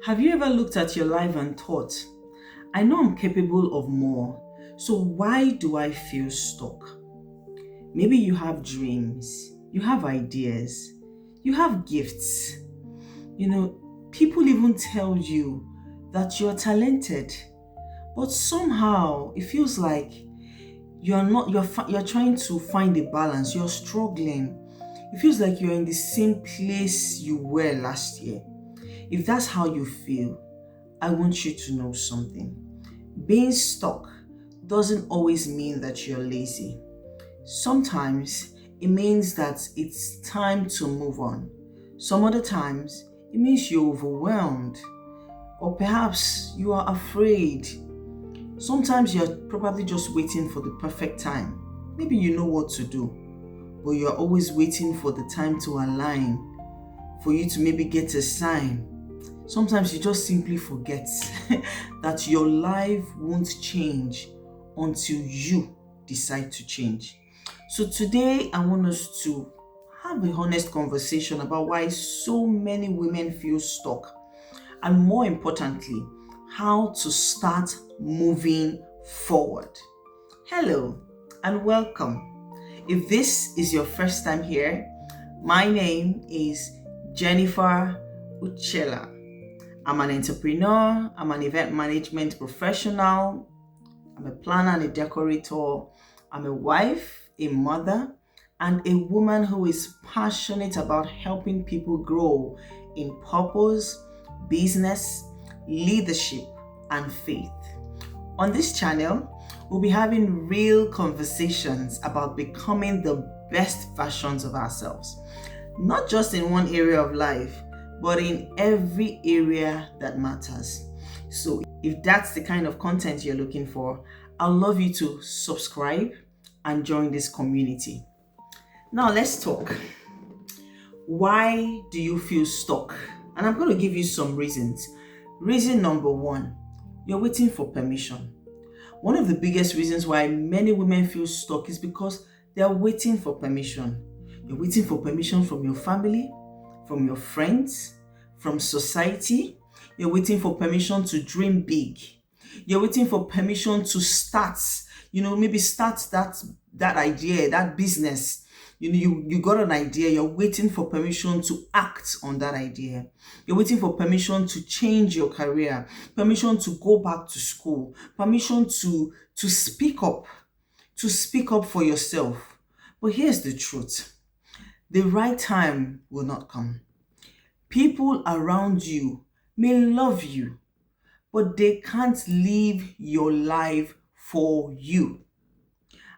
Have you ever looked at your life and thought, I know I'm capable of more, so why do I feel stuck? Maybe you have dreams, you have ideas, you have gifts. People even tell you that you're talented, but somehow it feels like you're not you're trying to find a balance, you're struggling. It feels like you're in the same place you were last year. If that's how you feel, I want you to know something. Being stuck doesn't always mean that you're lazy. Sometimes it means that it's time to move on. Some other times it means you're overwhelmed, or perhaps you are afraid. Sometimes you're probably just waiting for the perfect time. Maybe you know what to do, but you're always waiting for the time to align, for you to maybe get a sign. Sometimes you just simply forget that your life won't change until you decide to change. So today I want us to have a honest conversation about why so many women feel stuck, and more importantly, how to start moving forward. Hello and welcome. If this is your first time here, my name is Jennifer Uchela. I'm an entrepreneur, I'm an event management professional, I'm a planner and a decorator, I'm a wife, a mother, and a woman who is passionate about helping people grow in purpose, business, leadership, and faith. On this channel, we'll be having real conversations about becoming the best versions of ourselves, not just in one area of life, but in every area that matters. So if that's the kind of content you're looking for, I'd love you to subscribe and join this community. Now let's talk. Why do you feel stuck? And I'm going to give you some reasons. Reason number one, you're waiting for permission. One of the biggest reasons why many women feel stuck is because they're waiting for permission. You're waiting for permission from your family, from your friends, from society. You're waiting for permission to dream big. You're waiting for permission to start, maybe start that idea, that business. You got an idea, you're waiting for permission to act on that idea. You're waiting for permission to change your career, permission to go back to school, permission to speak up, for yourself. But here's the truth. The right time will not come. People around you may love you, but they can't live your life for you.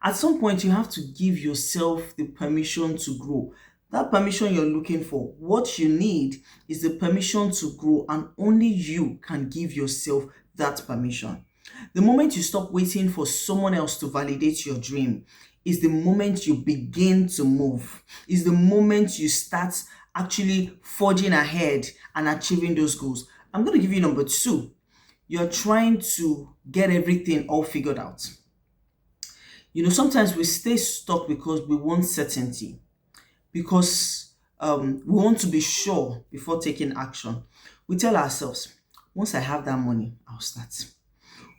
At some point, you have to give yourself the permission to grow. That permission you're looking for, what you need is the permission to grow, and only you can give yourself that permission. The moment you stop waiting for someone else to validate your dream is the moment you begin to move, is the moment you start actually forging ahead and achieving those goals. I'm going to give you number two. You're trying to get everything all figured out. Sometimes we stay stuck because we want certainty, because we want to be sure before taking action. We tell ourselves, once I have that money, I'll start.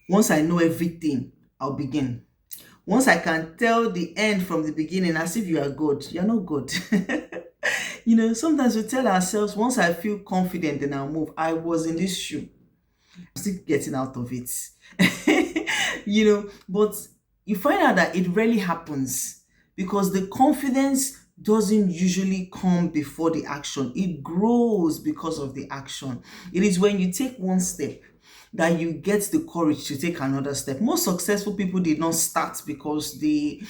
Once I know everything, I'll begin. Once I can tell the end from the beginning, as if you are good, you're not good. Sometimes we tell ourselves, once I feel confident, then I'll move. I was in this shoe. I'm still getting out of it. But you find out that it rarely happens because the confidence doesn't usually come before the action. It grows because of the action. It is when you take one step that you get the courage to take another step. Most successful people did not start because they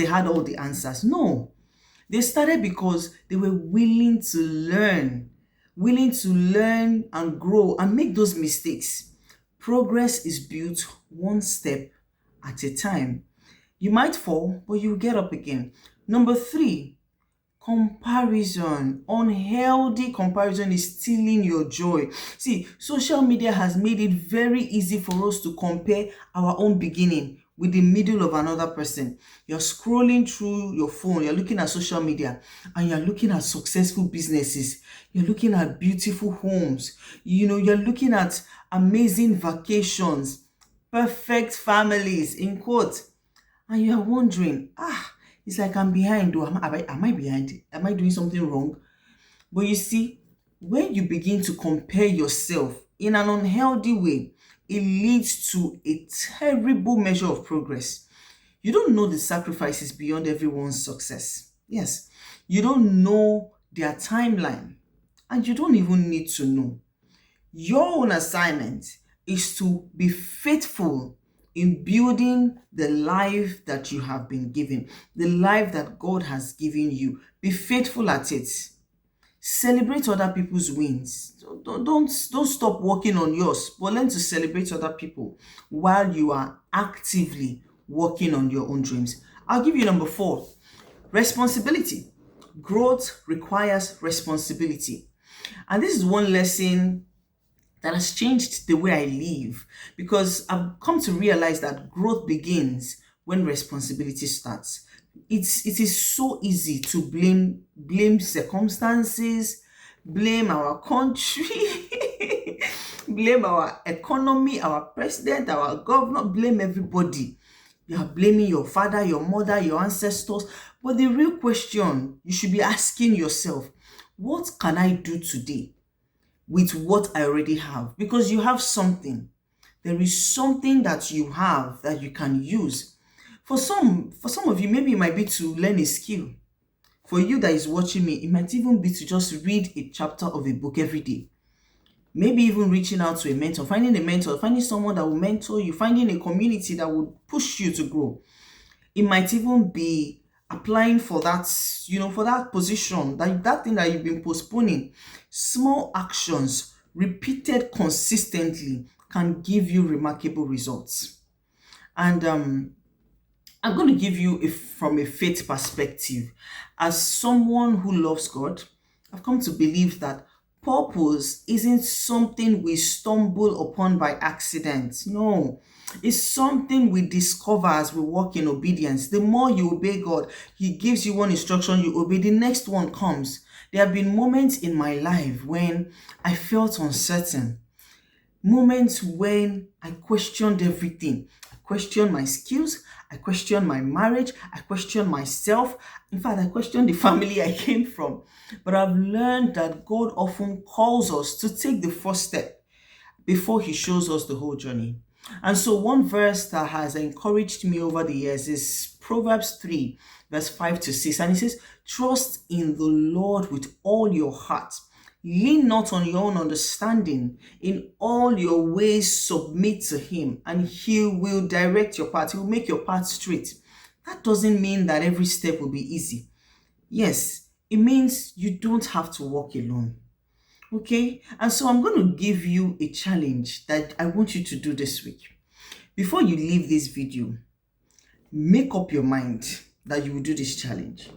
had all the answers. No, they started because they were willing to learn and grow and make those mistakes. Progress is built one step at a time. You might fall, but you get up again. Number three, comparison. Unhealthy comparison is stealing your joy. See, social media has made it very easy for us to compare our own beginning with the middle of another person. You're scrolling through your phone, you're looking at social media, and you're looking at successful businesses. You're looking at beautiful homes. You're looking at amazing vacations, perfect families, in quote. And you're wondering, it's like I'm behind. Though. Am I behind? Am I doing something wrong? But you see, when you begin to compare yourself in an unhealthy way, it leads to a terrible measure of progress. You don't know the sacrifices beyond everyone's success. Yes, you don't know their timeline, and you don't even need to know. Your own assignment is to be faithful in building the life that you have been given, the life that God has given you. Be faithful at it. Celebrate other people's wins. Don't stop working on yours, but learn to celebrate other people while you are actively working on your own dreams. I'll give you number 4. Responsibility. Growth requires responsibility. And this is one lesson that has changed the way I live, because I've come to realize that growth begins when responsibility starts. It is so easy to blame circumstances, blame our country, blame our economy, our president, our governor, blame everybody. You are blaming your father, your mother, your ancestors. But the real question you should be asking yourself, what can I do today with what I already have? Because you have something. There is something that you have that you can use. For some of you, maybe it might be to learn a skill. For you that is watching me, it might even be to just read a chapter of a book every day. Maybe even reaching out to a mentor, finding a mentor, finding someone that will mentor you, finding a community that will push you to grow. It might even be applying for that, for that position, that thing that you've been postponing. Small actions repeated consistently can give you remarkable results. And I'm going to give you from a faith perspective. As someone who loves God, I've come to believe that purpose isn't something we stumble upon by accident. No, it's something we discover as we walk in obedience. The more you obey God, He gives you one instruction, you obey, the next one comes. There have been moments in my life when I felt uncertain. Moments when I questioned everything. I questioned my skills. I questioned my marriage. I questioned myself. In fact, I questioned the family I came from. But I've learned that God often calls us to take the first step before He shows us the whole journey. And so one verse that has encouraged me over the years is Proverbs 3, verse 5 to 6. And it says, "Trust in the Lord with all your heart. Lean not on your own understanding. In all your ways submit to Him, and He will direct your path. He will make your path straight." That doesn't mean that every step will be easy. Yes, it means you don't have to walk alone. Okay? And so I'm going to give you a challenge that I want you to do this week. Before you leave this video, make up your mind that you will do this challenge.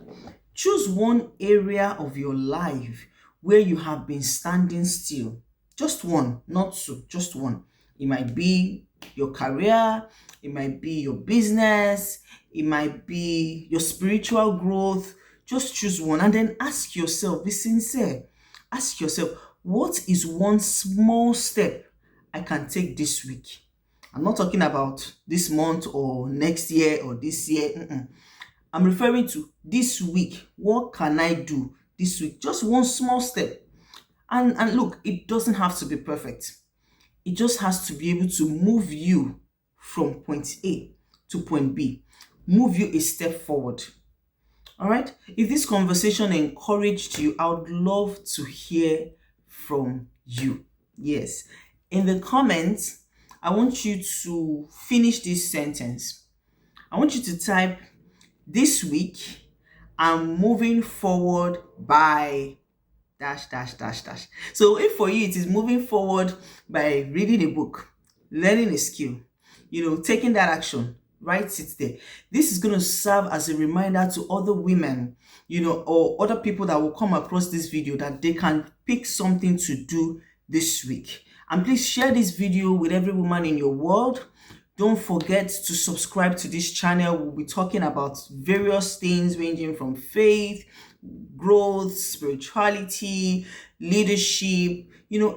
Choose one area of your life where you have been standing still. Just one, not two, just one. It might be your career, it might be your business, it might be your spiritual growth. Just choose one and then ask yourself, be sincere. Ask yourself, what is one small step I can take this week? I'm not talking about this month or next year or this year. I'm referring to this week. What can I do this week? Just one small step. And look, it doesn't have to be perfect. It just has to be able to move you from point A to point B. Move you a step forward. All right? If this conversation encouraged you, I would love to hear from you. Yes. In the comments, I want you to finish this sentence. I want you to type, "This week, I'm moving forward by dash, dash, dash, dash." So if for you, it is moving forward by reading a book, learning a skill, taking that action, write it there. This is going to serve as a reminder to other women, or other people that will come across this video, that they can pick something to do this week. And please share this video with every woman in your world. Don't forget to subscribe to this channel. We'll be talking about various things ranging from faith, growth, spirituality, leadership,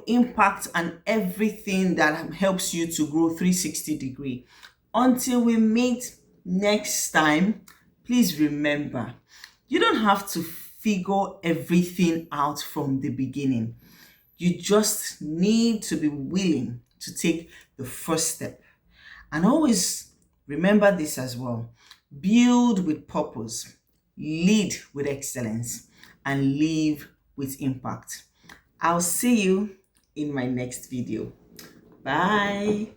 impact, and everything that helps you to grow 360-degree. Until we meet next time, please remember, you don't have to figure everything out from the beginning. You just need to be willing to take the first step. And always remember this as well: build with purpose, lead with excellence, and live with impact. I'll see you in my next video. Bye.